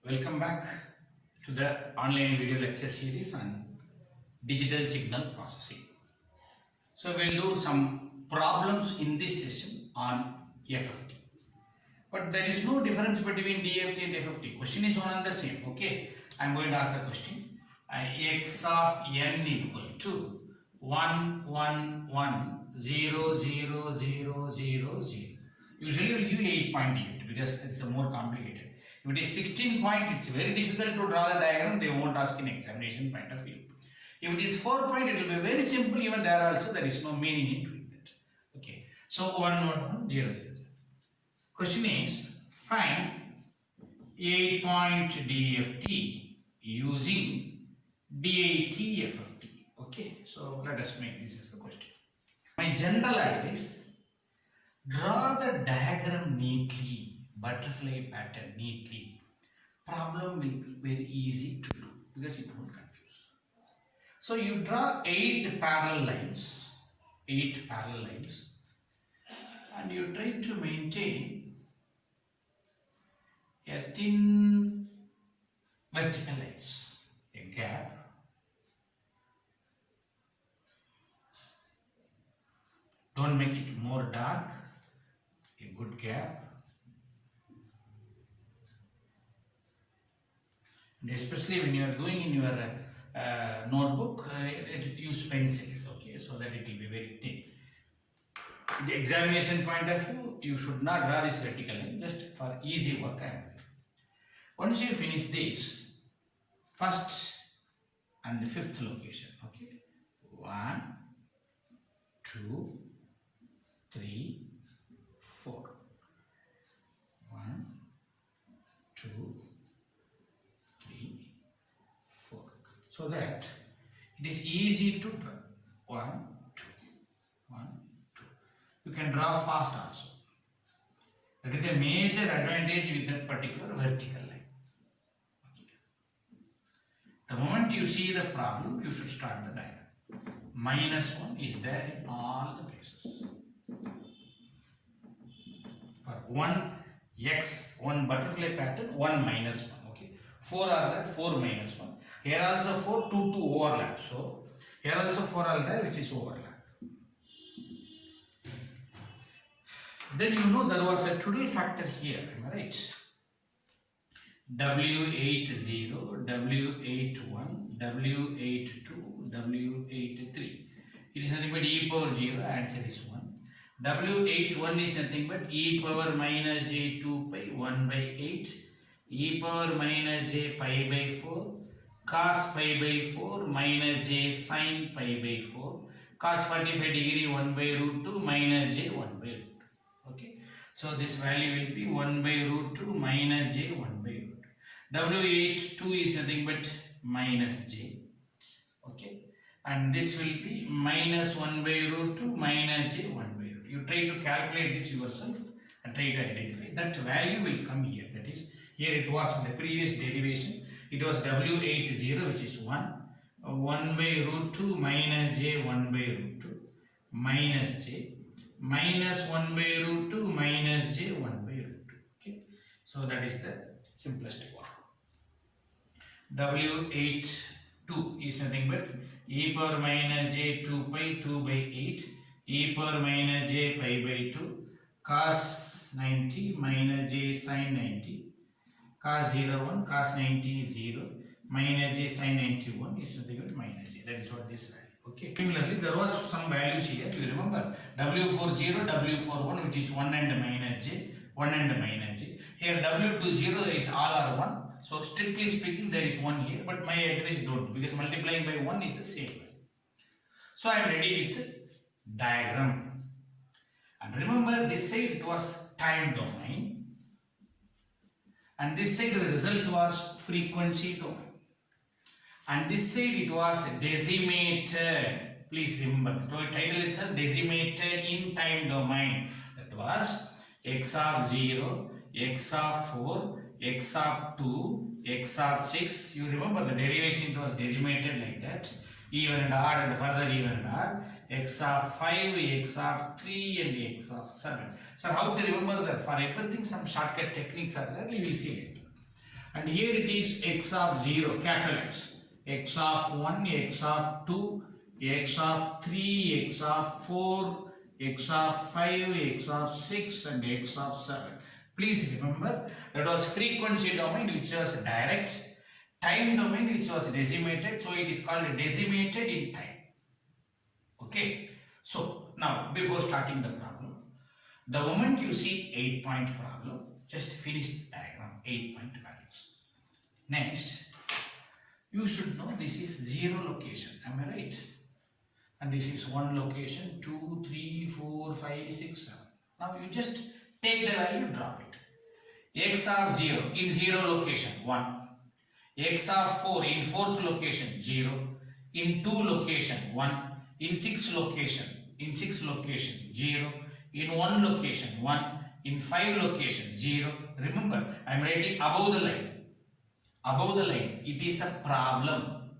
Welcome back to the online video lecture series on digital signal processing. So we'll do some problems in this session on FFT. But there is no difference between DFT and FFT. Question is one and the same. Okay, I'm going to ask the question. X of n equal to 1, 1, 1, 0, 0, 0, 0, 0. Usually you will give 8.8 because it's more complicated. If it is 16 point, it's very difficult to draw the diagram. They won't ask in examination point of view. If it is 4 point, it will be very simple. Even there also there is no meaning in doing that. Okay. So 1, 1, 1, 0, 0, 0. Question is find 8-point DFT using DAT FFT. Okay. So let us make this as the question. My general advice: draw the diagram neatly. Butterfly pattern neatly. Problem will be very easy to do because it won't confuse. So you draw 8 parallel lines, and you try to maintain a thin vertical lines, a gap. Don't make it more dark, a good gap. And especially when you are doing in your notebook, use pencils, okay, so that it will be very thin. In the examination point of view, you should not draw this vertical line, just for easy work I am doing. Once you finish this, first and the fifth location, okay, 1, 2, 3, 4. 1, 2, so that it is easy to draw. 1, 2, 1, 2. You can draw fast also. That is the major advantage with that particular vertical line. Okay. The moment you see the problem, you should start the diagram. -1 is there in all the places. For one butterfly pattern, 1 minus 1. Okay. 4 are there, 4 minus 1. Here also 4, 2 to overlap. So here also 4 are there, which is overlap. Then you know there was a twiddle factor here, am I right? W80, W81, W82, W83. It is nothing but e power 0, answer is 1. W81 is nothing but e power minus j 2 pi 1 by 8, e power minus j pi by 4, cos pi by 4 minus j sin pi by 4, cos 45 degree 1 by root 2 minus j 1 by root 2. Okay. So this value will be 1 by root 2 minus j 1 by root 2. W82 is nothing but minus j. Okay. And this will be minus 1 by root 2 minus j 1 by root 2. You try to calculate this yourself and try to identify. That value will come here. That is, here it was in the previous derivation. It was W80, which is 1. 1 by root 2 minus j 1 by root 2 minus j minus 1 by root 2 minus j 1 by root 2. Okay. So that is the simplest one. W82 is nothing but e power minus j 2 pi 2 by 8, e power minus j pi by 2, cos 90 minus j sin 90, cos 01, cos 90 is 0, minus j sin 91 is nothing but minus j. That is what this value. Okay. Similarly, there was some values here. You remember W40, W41, which is 1 and minus j, 1 and minus j. Here W20 is all are 1. So strictly speaking, there is 1 here, but my advice don't, because multiplying by 1 is the same value. So I am ready with diagram. And remember, this side it was time domain, and this side the result was frequency domain, and this side it was decimated. Please remember the title itself, decimated in time domain. That was x of 0, x of 4, x of 2, x of 6. You remember the derivation, it was decimated like that, even and odd and further even and odd, x of 5, x of 3 and x of 7. So how to remember that? For everything some shortcut techniques are there, we will see later. And here it is x of 0, capital X. X of 1, x of 2, x of 3, x of 4, x of 5, x of 6 and x of 7. Please remember that was frequency domain which was direct, time domain which was decimated, so it is called decimated in time. Okay, so now before starting the problem, the moment you see 8-point problem, just finish the diagram, 8-point values. Next, you should know this is 0 location, am I right? And this is 1 location, 2, 3, 4, 5, 6, 7. Now you just take the value, drop it. X of 0 in 0 location 1. X of 4 in 4th location 0. In 2 location 1. In 6 location 0. In 1 location 1. In 5 location 0. Remember, I am writing above the line. Above the line, it is a problem.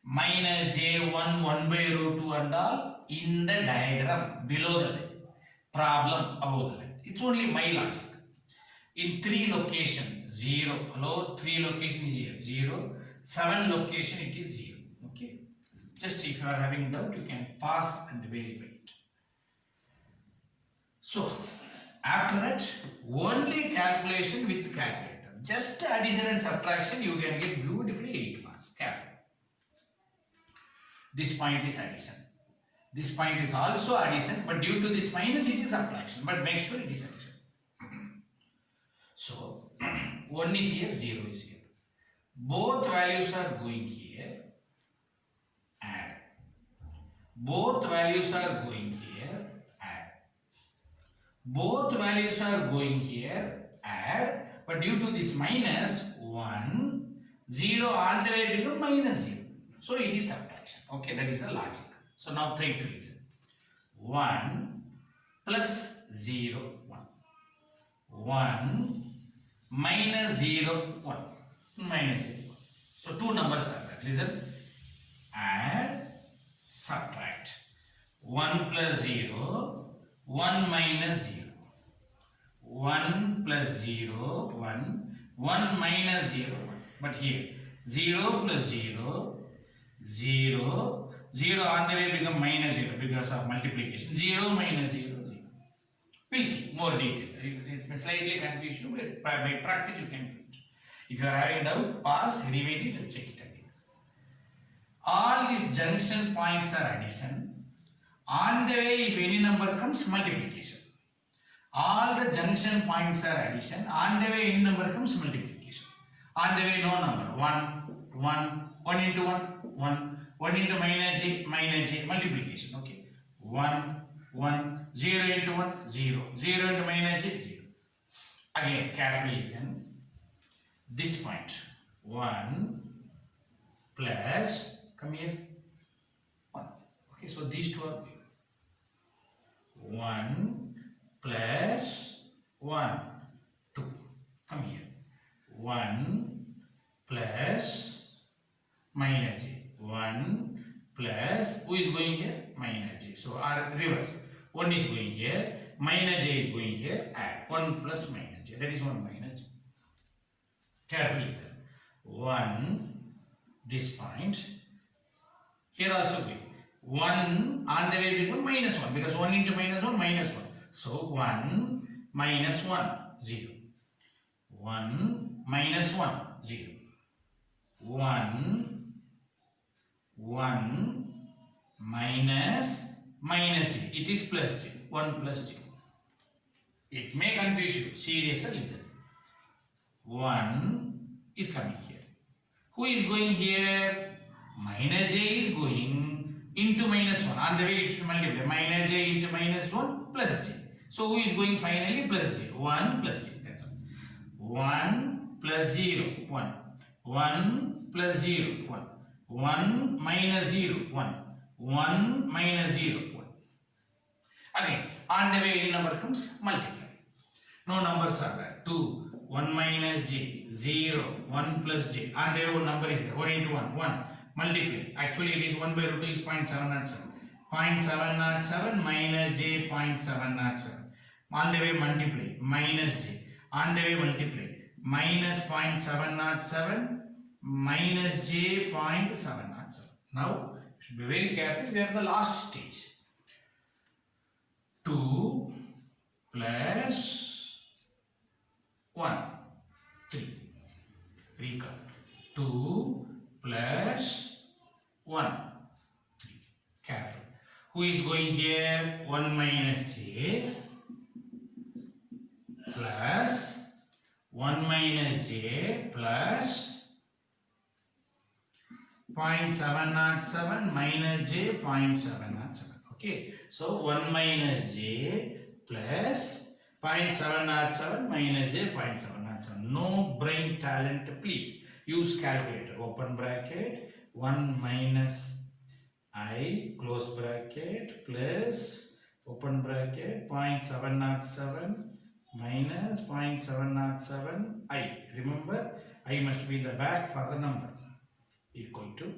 Minus j1 1 by root 2 and all in the diagram below the line. Problem above the line. It's only my logic. In 3 location 0. Hello, 3 location is here 0. 7 location it is 0. Okay. Just if you are having doubt, you can pause and verify it. So after that, only calculation with calculator. Just addition and subtraction, you can get beautifully 8 marks. Careful. This point is addition. This point is also addition, but due to this minus, it is subtraction. But make sure it is addition. So 1 is here, 0 is here. Both values are going here. Add. Both values are going here. Add. Both values are going here. Add. But due to this minus 1, 0 on the way become minus 0. So it is subtraction. Okay, that is the logic. So now try to listen. 1 plus 0, 1. 1 minus 0, 1. Minus 0, 1. So two numbers are there. Listen. Add, subtract. 1 plus 0, 1 minus 0. 1 plus 0, 1. 1 minus 0, 1. But here, 0 plus 0, 0. 0 on the way become minus 0 because of multiplication. 0 minus 0, 0. We'll see more detail. It may slightly confuse you, but by practice you can do it. If you are having doubt, pause, reread it and check it again. All these junction points are addition. On the way, if any number comes, multiplication. All the junction points are addition. On the way, any number comes, multiplication. On the way, no number. 1 into 1, 1. 1 into minus j, multiplication. Okay. 1, 1, 0 into 1, 0. 0 into minus j, 0. Again, carefully listen. This point, 1 plus, come here, 1. Okay, so these two are 1 plus 1, 2. Come here. 1 plus minus j. 1 plus, who is going here? Minus j. So our reverse. 1 is going here, minus j is going here, add 1 plus minus j. That is 1 minus j. Carefully listen. 1, this point. Here also going. 1 on the way become minus 1 because 1 into minus 1, minus 1. So 1 minus 1, 0. 1 minus 1, 0. 1 minus j. It is plus j. 1 plus j. It may confuse you. Seriously listen. 1 is coming here. Who is going here? Minus j is going into minus 1. On the way you should multiply. Minus j into minus 1 plus j. So who is going finally? Plus j. 1 plus j. That's all. 1 plus 0. 1. 1 plus 0. 1. 1 minus 0. 1. 1 minus 0. 1. Again, on the way any number comes, multiply. No numbers are there. 2. 1 minus j. 0. 1 plus j. On the way one number is there. 1 into 1. 1. Multiply. Actually it is 1 by root 2 is 0.707. 0.707 minus j 0.707. On the way multiply. Minus j. On the way multiply. minus 0.707 minus j 0.707. Now, you should be very careful. We are in the last stage. 2 plus 1, 3. Recall. 2 plus 1, 3. Careful. Who is going here? 1 minus j plus 1 minus j plus 0.707 minus j 0.707. Okay. So 1 minus j plus 0.707 minus j 0.707. No brain talent, please. Use calculator. Open bracket. 1 minus I close bracket plus open bracket 0.707 minus 0.707 I. Remember, I must be in the back for the number. Equal to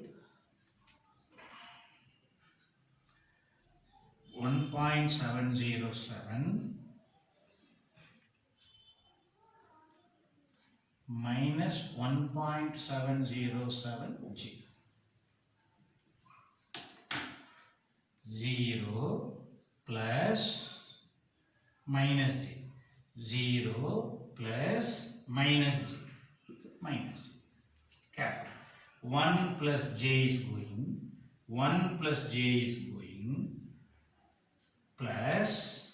1.707 minus 1.707 G. 0 plus minus j. 0 plus minus j. Minus. Careful. 1 plus j is going. 1 plus j is going. Plus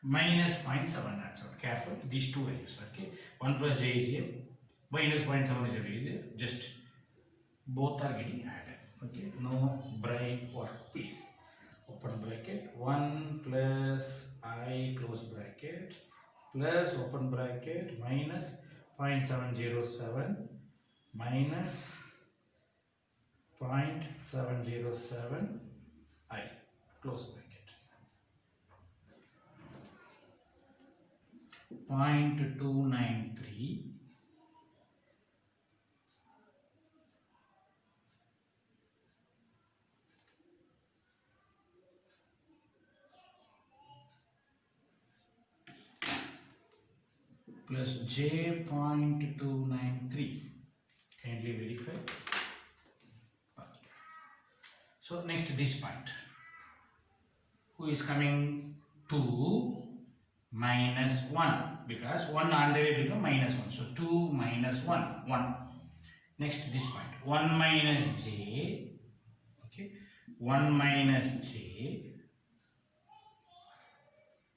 minus 0.707. Careful. These two values. Okay. 1 plus j is here. Minus 0.707 is here. Just both are getting added. Okay. No brain work, please. Open bracket 1 plus I close bracket plus open bracket minus 0.707 minus 0.707 I close bracket 0.293 plus j 0.293. Kindly verify. Okay. So next this point. Who is coming? 2 minus 1, because 1 on the way become minus 1. So 2 minus 1, 1. Next this point. 1 minus j. Okay. 1 minus j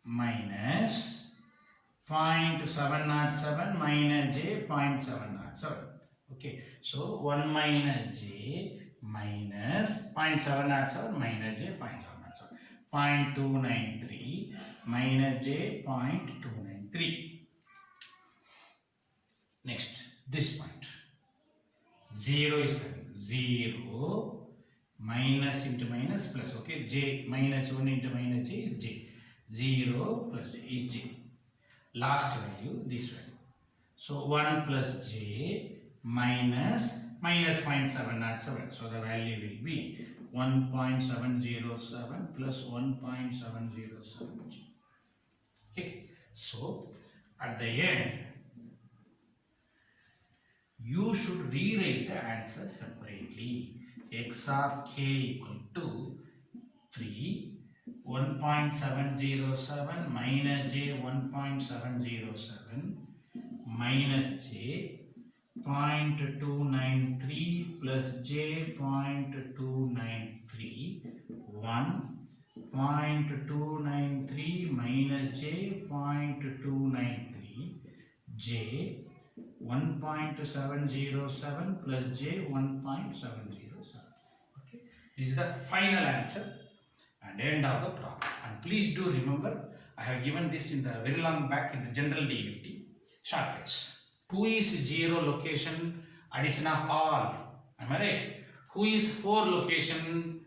minus 0.707 minus j 0.707. Okay, so 1 minus j minus 0.707 minus j 0.707. 0.293 minus j 0.293. Next, this point. 0 is coming. 0 minus into minus plus. Okay, j minus 1 into minus j is j. 0 plus j is j. Last value, this value. So 1 plus j minus 0.707. So the value will be 1.707 plus 1.707 g. Okay. So at the end, you should rewrite the answer separately. X of k equal to 3. 1.707 minus j 1.707 minus j 0.293 plus j 0.293 1.293 minus j 0.293 j 1.707 plus j 1.707. Okay, this is the final answer and end of the problem. And please do remember, I have given this in the very long back in the general DFT shortcuts. Who is 0 location addition of all? Am I right? Who is 4 location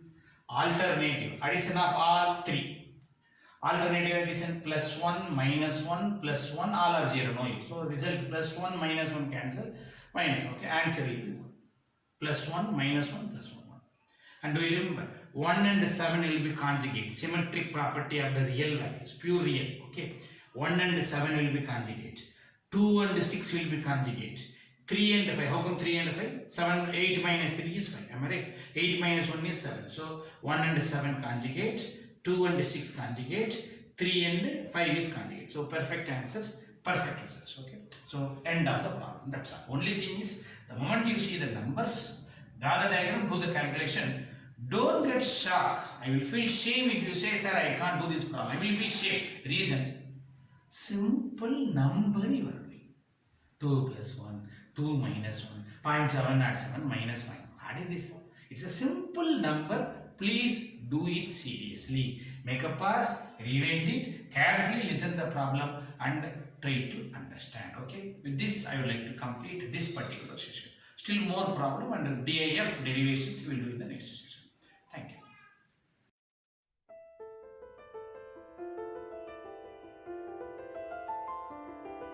alternative addition of all 3? Alternative addition plus 1 minus 1 plus 1 all are 0, no use. So result plus 1 minus 1 cancel, minus. Okay, answer will be 1. Plus 1 minus 1 plus 1. And do you remember, 1 and 7 will be conjugate, symmetric property of the real values, pure real. Okay, 1 and 7 will be conjugate. 2 and 6 will be conjugate. 3 and 5. How come 3 and 5? 7, 8 minus 3 is 5. Am I right? 8 minus 1 is 7. So 1 and 7 conjugate. 2 and 6 conjugate. 3 and 5 is conjugate. So perfect answers, perfect results. Okay. So end of the problem. That's all. Only thing is, the moment you see the numbers, draw the diagram, do the calculation. Don't get shocked. I will feel shame if you say, sir, I can't do this problem. I will feel shame. Reason. Simple number you are doing. 2 plus 1, 2 minus 1, 0.707 minus 5. What is this? It's a simple number. Please do it seriously. Make a pass, rewind it, carefully listen the problem and try to understand. Okay. With this, I would like to complete this particular session. Still more problem and DIF derivations we will do in the next session. Thank you.